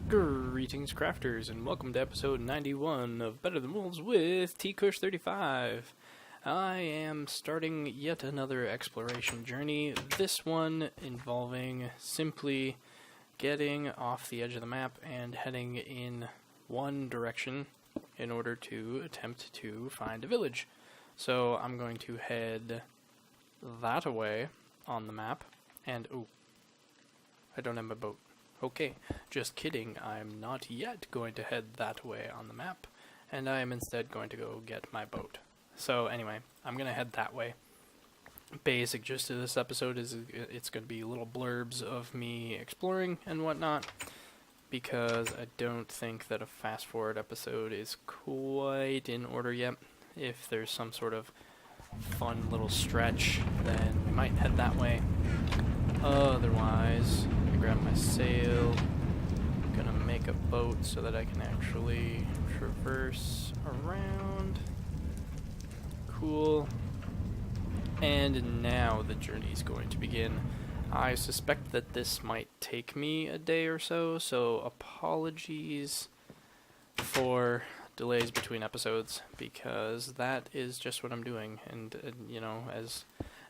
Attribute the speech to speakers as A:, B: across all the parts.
A: Greetings, crafters, and welcome to episode 91 of Better Than Wolves with TKush35. I am starting yet another exploration journey, this one involving simply getting off the edge of the map and heading in one direction in order to attempt to find a village. So I'm going to head that way on the map, and oh, I don't have my boat. Okay, just kidding, I'm not yet going to head that way on the map, and I am instead going to go get my boat. So anyway, I'm going to head that way. Basic gist of this episode is it's going to be little blurbs of me exploring and whatnot, because I don't think that a fast forward episode is quite in order yet. If there's some sort of fun little stretch, then we might head that way. Otherwise, grab my sail. I'm gonna make a boat so that I can actually traverse around. Cool. And now the journey's going to begin. I suspect that this might take me a day or so, so apologies for delays between episodes, because that is just what I'm doing. And you know, as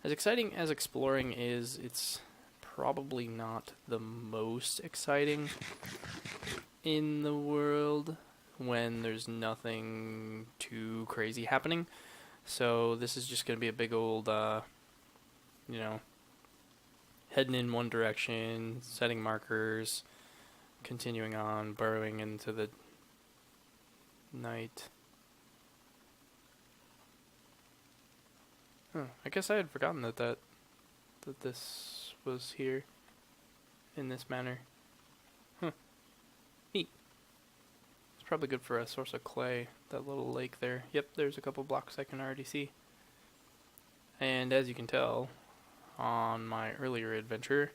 A: exciting as exploring is, it's probably not the most exciting in the world when there's nothing too crazy happening. So this is just going to be a big old, you know, heading in one direction, setting markers, continuing on, burrowing into the night. Oh, I guess I had forgotten that this was here in this manner. Huh. Neat. It's probably good for a source of clay, that little lake there. Yep, there's a couple blocks I can already see. And as you can tell, on my earlier adventure,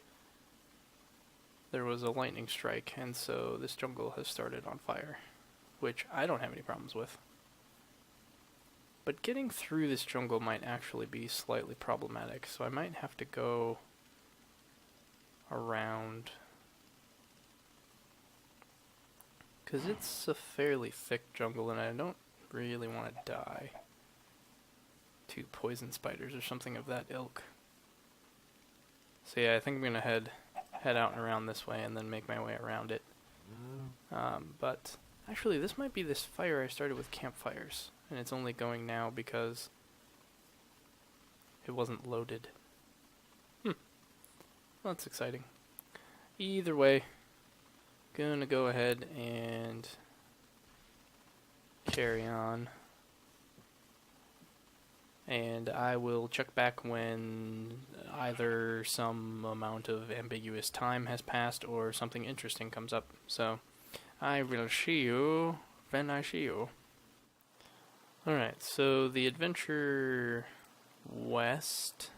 A: there was a lightning strike, and so this jungle has started on fire, which I don't have any problems with. But getting through this jungle might actually be slightly problematic, so I might have to go around, because it's a fairly thick jungle and I don't really want to die to poison spiders or something of that ilk. So yeah, I think I'm gonna head out and around this way and then make my way around it. But actually this might be this fire I started with campfires, and it's only going now because it wasn't loaded. Well, that's exciting. Either way, gonna go ahead and carry on. And I will check back when either some amount of ambiguous time has passed or something interesting comes up. So, I will see you when I see you. Alright, so the adventure west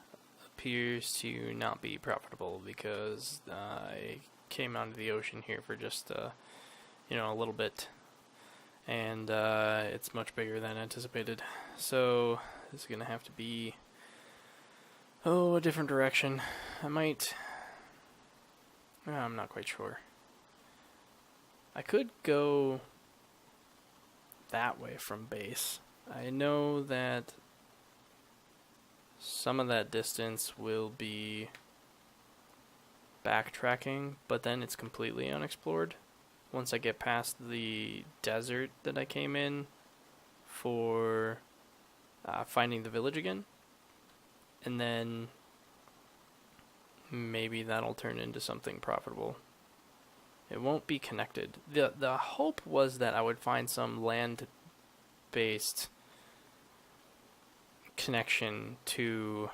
A: appears to not be profitable because I came out of the ocean here for just you know, a little bit, and it's much bigger than anticipated, so this is gonna have to be a different direction. I'm not quite sure. I could go that way from base. I know that some of that distance will be backtracking, but then it's completely unexplored once I get past the desert that I came in for finding the village again. And then maybe that'll turn into something profitable. It won't be connected. The hope was that I would find some land-based connection to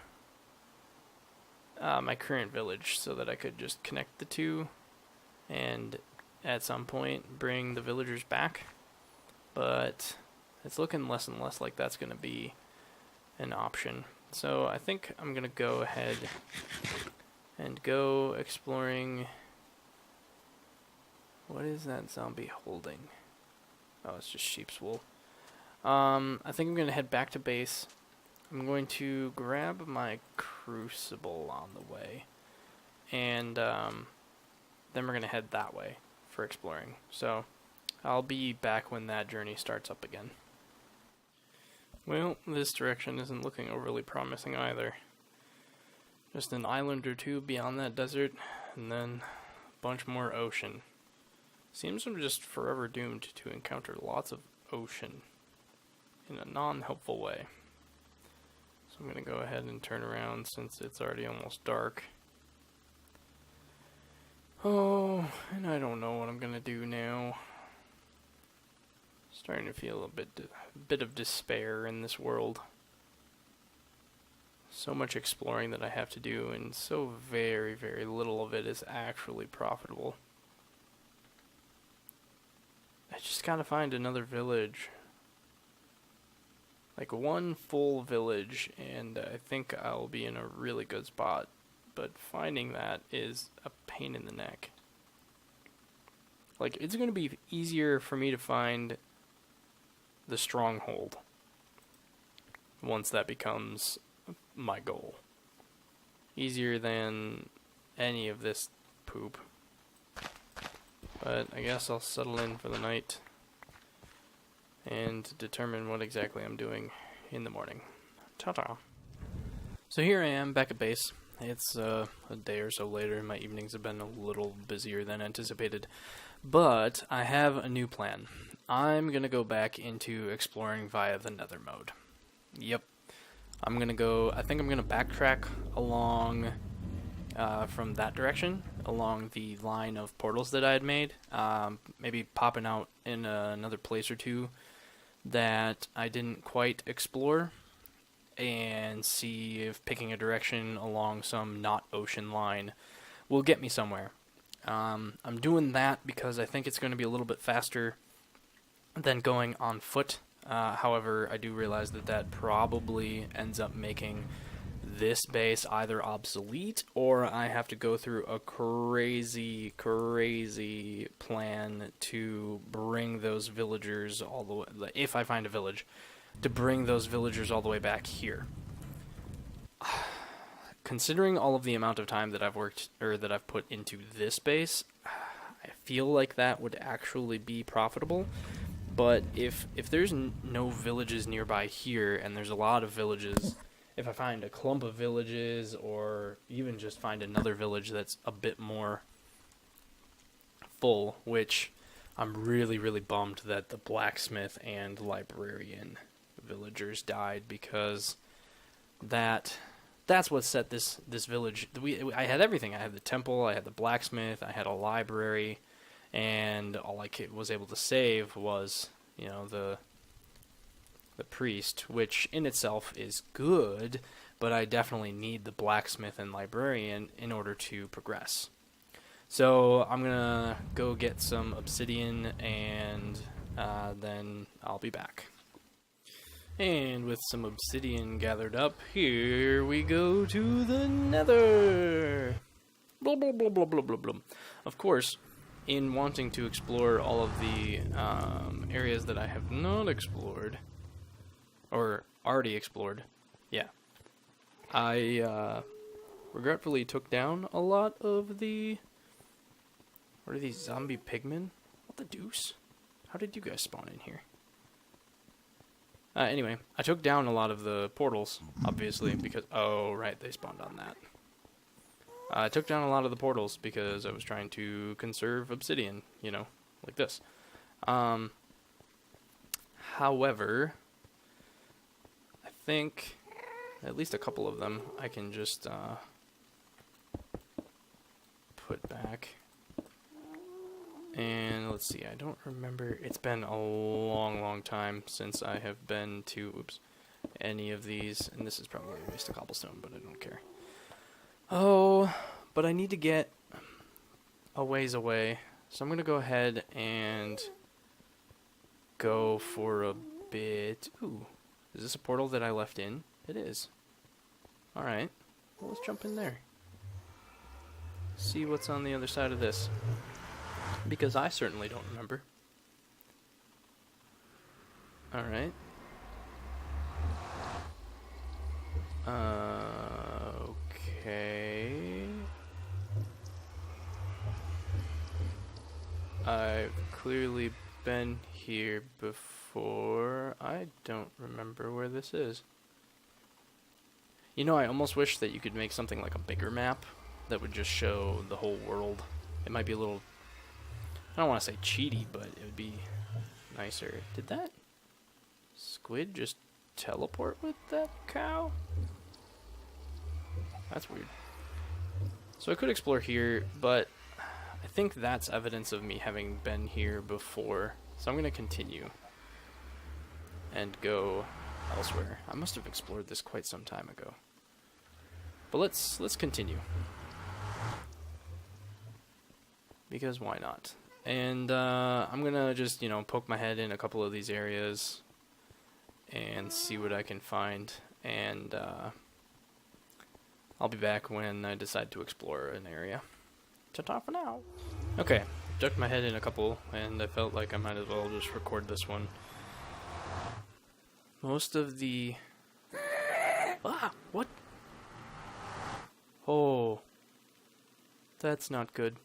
A: my current village so that I could just connect the two and at some point bring the villagers back, but it's looking less and less like that's going to be an option. So I think I'm going to go ahead and go exploring. What is that zombie holding? Oh, it's just sheep's wool. I think I'm going to head back to base. I'm going to grab my crucible on the way, and then we're going to head that way for exploring. So I'll be back when that journey starts up again. Well, this direction isn't looking overly promising either. Just an island or two beyond that desert, and then a bunch more ocean. Seems I'm just forever doomed to encounter lots of ocean in a non-helpful way. So I'm going to go ahead and turn around since it's already almost dark. Oh, and I don't know what I'm going to do now. Starting to feel a bit of despair in this world. So much exploring that I have to do, and so very, very little of it is actually profitable. I just gotta find another village. Like one full village, and I think I'll be in a really good spot. But finding that is a pain in the neck. Like, it's gonna be easier for me to find the stronghold once that becomes my goal. Easier than any of this poop. But I guess I'll settle in for the night and determine what exactly I'm doing in the morning. Ta-ta. So here I am back at base. It's a day or so later. My evenings have been a little busier than anticipated. But I have a new plan. I'm going to go back into exploring via the nether mode. Yep. I think I'm going to backtrack along from that direction, along the line of portals that I had made. Maybe popping out in another place or two that I didn't quite explore, and see if picking a direction along some not ocean line will get me somewhere. I'm doing that because I think it's going to be a little bit faster than going on foot. However, I do realize that probably ends up making this base either obsolete, or I have to go through a crazy plan to bring those villagers all the way, if I find a village, to bring those villagers all the way back here. Considering all of the amount of time that I've worked, or that I've put into this base, I feel like that would actually be profitable. But if there's no villages nearby here, and there's a lot of villages, if I find a clump of villages, or even just find another village that's a bit more full, which I'm really bummed that the blacksmith and librarian villagers died, because that's what set this village. I had everything. I had the temple, I had the blacksmith, I had a library, and all I was able to save was, the priest, which in itself is good, but I definitely need the blacksmith and librarian in order to progress. So I'm gonna go get some obsidian, and then I'll be back. And with some obsidian gathered up, here we go to the nether. Blah, blah, blah, blah, blah, blah, blah. Of course, in wanting to explore all of the areas that I have not explored, or already explored, yeah, I regretfully took down a lot of the... What are these, zombie pigmen? What the deuce? How did you guys spawn in here? Anyway, I took down a lot of the portals, obviously, because... Oh, right, they spawned on that. I took down a lot of the portals because I was trying to conserve obsidian, like this. However, I think at least a couple of them I can just put back. And let's see, I don't remember. It's been a long time since I have been to any of these, and this is probably a waste of cobblestone, but I don't care. Oh, but I need to get a ways away, so I'm going to go ahead and go for a bit. Ooh, is this a portal that I left in? It is. Alright, well, let's jump in there. See what's on the other side of this. Because I certainly don't remember. Alright. Okay. I've clearly been here before. I don't remember where this is. You know, I almost wish that you could make something like a bigger map that would just show the whole world. It might be a little, I don't want to say cheaty, but it would be nicer. Did that squid just teleport with that cow? That's weird. So I could explore here, but I think that's evidence of me having been here before. So I'm going to continue and go elsewhere. I must have explored this quite some time ago. But let's continue. Because why not? And I'm going to just, poke my head in a couple of these areas and see what I can find. And I'll be back when I decide to explore an area. Ta-ta for now. Okay, ducked my head in a couple, and I felt like I might as well just record this one. Most of the... What? Oh. That's not good.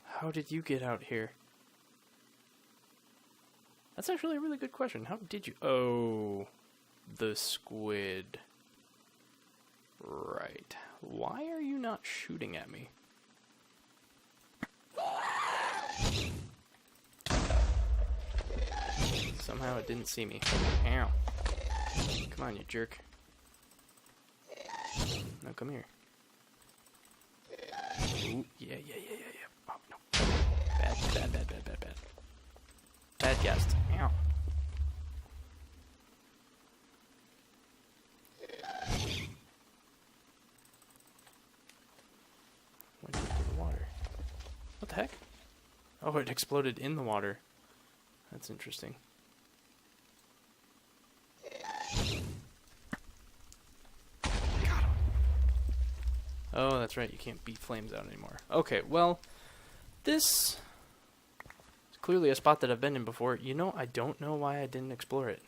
A: How did you get out here? That's actually a really good question. How did you... Oh. The squid. Right. Why are you not shooting at me? Somehow it didn't see me. Ow. Come on, you jerk. No, come here. Ooh, yeah. Oh, no. Bad. Bad guest. Ow. Went into the water. What the heck? Oh, it exploded in the water. That's interesting. Got him. Oh, that's right. You can't beat flames out anymore. Okay, well, this is clearly a spot that I've been in before. You know, I don't know why I didn't explore it.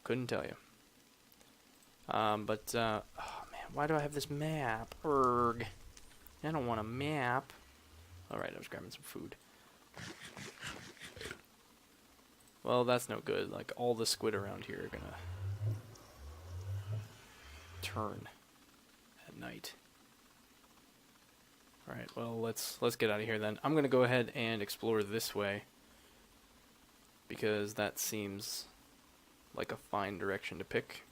A: Couldn't tell you. Oh man, why do I have this map? Erg. I don't want a map. Alright, I was grabbing some food. Well, that's no good. Like, all the squid around here are gonna turn at night. Alright, well, let's get out of here then. I'm gonna go ahead and explore this way, because that seems like a fine direction to pick.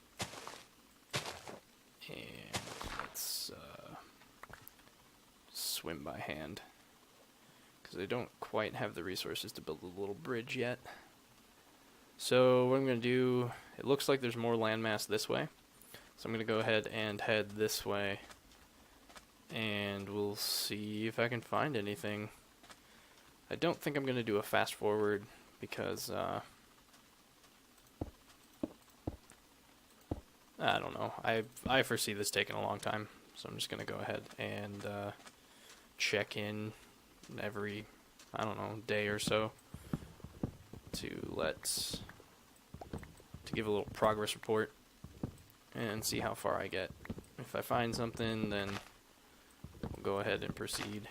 A: And let's swim by hand, because I don't quite have the resources to build a little bridge yet. So what I'm going to do, it looks like there's more landmass this way, so I'm going to go ahead and head this way, and we'll see if I can find anything. I don't think I'm going to do a fast forward, because I don't know. I foresee this taking a long time, so I'm just going to go ahead and check in every, I don't know, day or so to give a little progress report and see how far I get. If I find something, then we'll go ahead and proceed.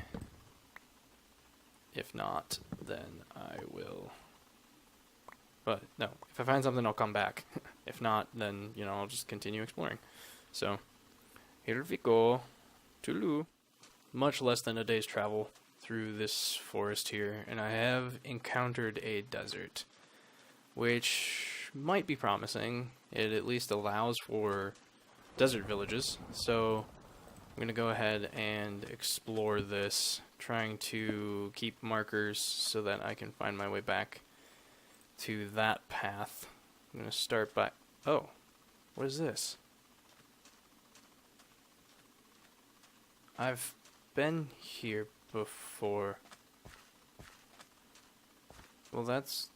A: If not, then I will... But, no, if I find something, I'll come back. If not, then, I'll just continue exploring. So, here we go. Toodaloo. Much less than a day's travel through this forest here, and I have encountered a desert, which might be promising. It at least allows for desert villages, so I'm going to go ahead and explore this, trying to keep markers so that I can find my way back to that path. I'm going to start by... Oh, what is this? I've been here before. Well, that's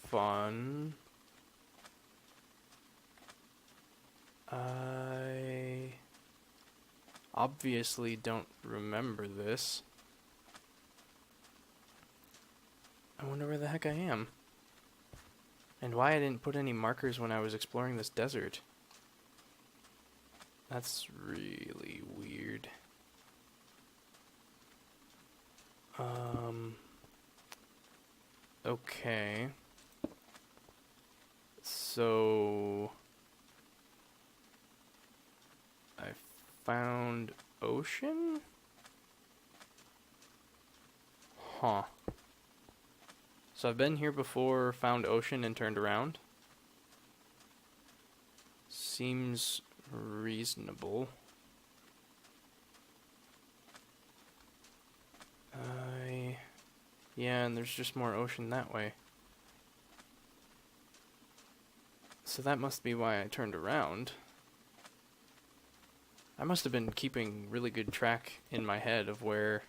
A: fun. I obviously don't remember this. I wonder where the heck I am. And why I didn't put any markers when I was exploring this desert. That's really weird. Okay. So I found ocean? Huh. So I've been here before, found ocean, and turned around. Seems reasonable. Yeah, and there's just more ocean that way. So that must be why I turned around. I must have been keeping really good track in my head of where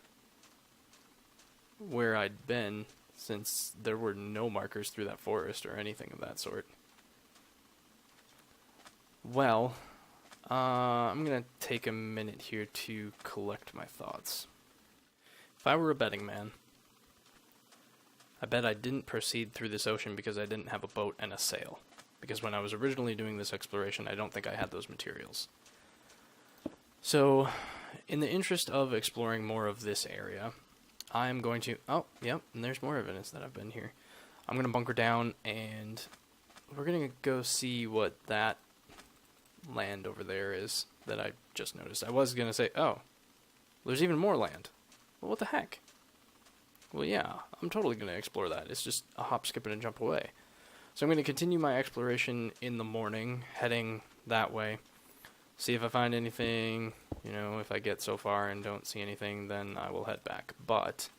A: I'd been, since there were no markers through that forest or anything of that sort. Well, I'm gonna take a minute here to collect my thoughts. If I were a betting man, I bet I didn't proceed through this ocean because I didn't have a boat and a sail. Because when I was originally doing this exploration, I don't think I had those materials. So, in the interest of exploring more of this area, I'm going to... Oh, yep, and there's more evidence that I've been here. I'm going to bunker down, and we're going to go see what that land over there is that I just noticed. I was going to say, oh, there's even more land. Well, what the heck? Well, yeah, I'm totally going to explore that. It's just a hop, skip, and a jump away. So I'm going to continue my exploration in the morning, heading that way. See if I find anything. You know, if I get so far and don't see anything, then I will head back. But,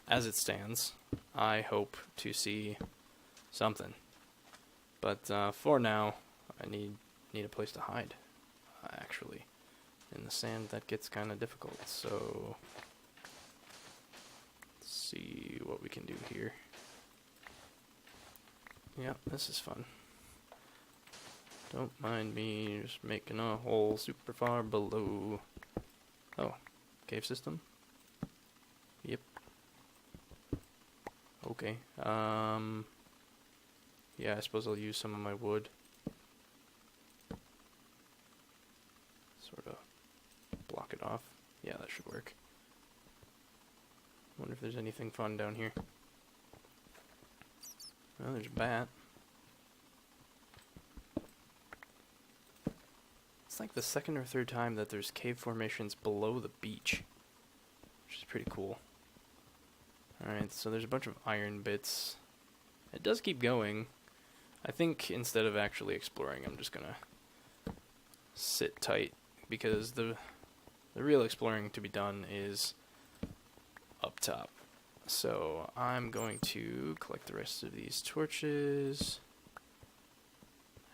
A: as it stands, I hope to see something. But for now, I need a place to hide, actually. In the sand, that gets kind of difficult, so... see what we can do here. Yeah, this is fun. Don't mind me just making a hole super far below. Oh, cave system? Yep. Okay. Yeah, I suppose I'll use some of my wood. Sort of block it off. Yeah, that should work. Wonder if there's anything fun down here. Well, there's a bat. It's like the second or third time that there's cave formations below the beach, which is pretty cool. Alright, so there's a bunch of iron bits. It does keep going. I think instead of actually exploring, I'm just gonna sit tight, because the real exploring to be done is up top. So I'm going to collect the rest of these torches,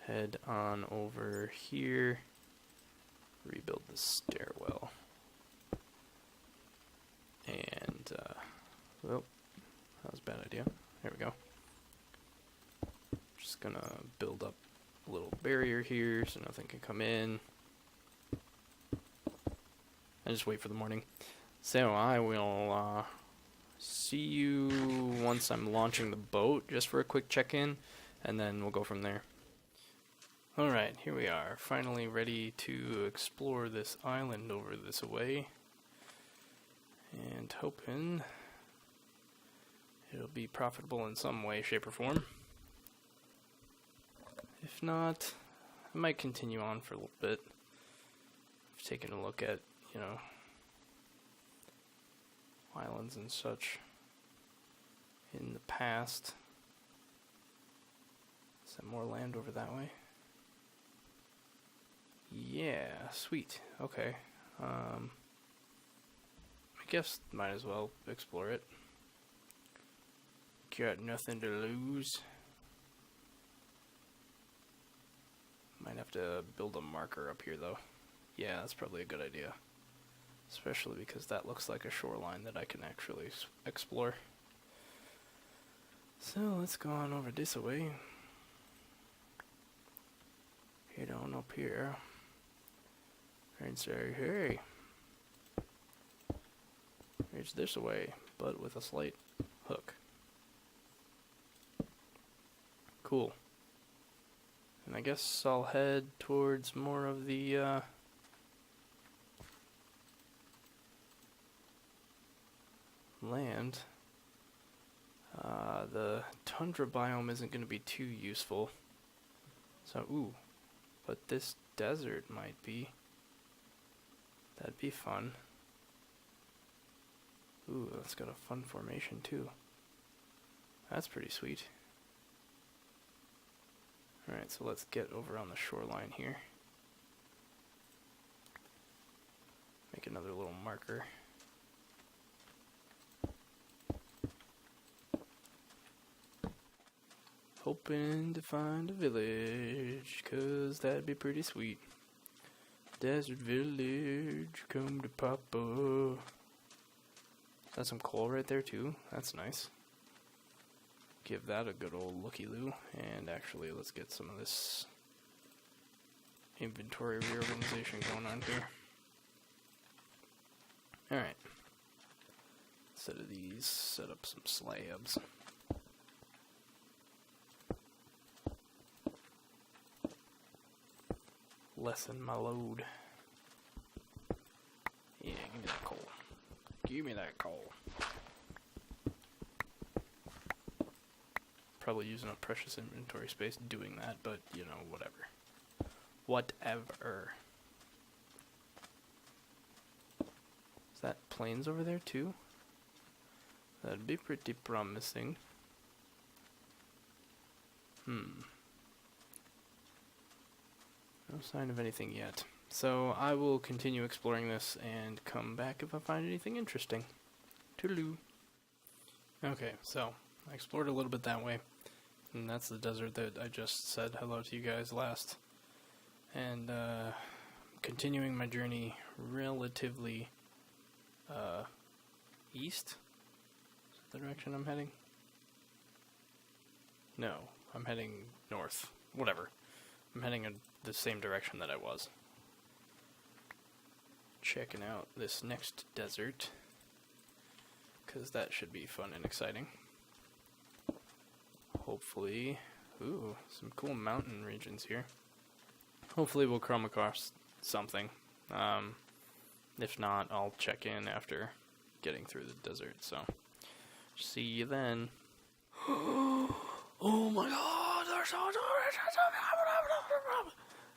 A: head on over here, rebuild the stairwell, and well, that was a bad idea. There we go. Just gonna build up a little barrier here so nothing can come in, and just wait for the morning. So I will see you once I'm launching the boat, just for a quick check-in, and then we'll go from there. Alright, here we are, finally ready to explore this island over this way, and hoping it'll be profitable in some way, shape, or form. If not, I might continue on for a little bit. I've taken a look at, you know, islands and such in the past. Is there more land over that way? Yeah, sweet. Okay. I guess might as well explore it. Got nothing to lose. Might have to build a marker up here though. Yeah, that's probably a good idea. Especially because that looks like a shoreline that I can actually explore. So let's go on over this way. Head on up here. And say, hey, it's this way, but with a slight hook. Cool. And I guess I'll head towards more of the land. The tundra biome isn't going to be too useful. So, ooh, but this desert might be. That'd be fun. Ooh, that's got a fun formation too. That's pretty sweet. Alright, so let's get over on the shoreline here. Make another little marker. Hoping to find a village, 'cause that'd be pretty sweet. Desert village, come to Papa. Is that some coal right there too? That's nice. Give that a good old looky-loo. And actually, let's get some of this inventory reorganization going on here. Alright. Instead of these, set up some slabs. Lessen my load. Yeah, give me that coal. Give me that coal. Probably using up precious inventory space doing that, but, you know, whatever. Whatever. Is that plains over there, too? That'd be pretty promising. No sign of anything yet. So I will continue exploring this and come back if I find anything interesting. Toodaloo. Okay, so I explored a little bit that way. And that's the desert that I just said hello to you guys last. And continuing my journey relatively east. Is that the direction I'm heading? No, I'm heading north. Whatever. I'm heading in the same direction that I was. Checking out this next desert, because that should be fun and exciting. Hopefully, ooh, some cool mountain regions here. Hopefully we'll come across something. If not, I'll check in after getting through the desert, so see you then. Oh my god, there's so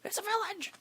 A: it's a village!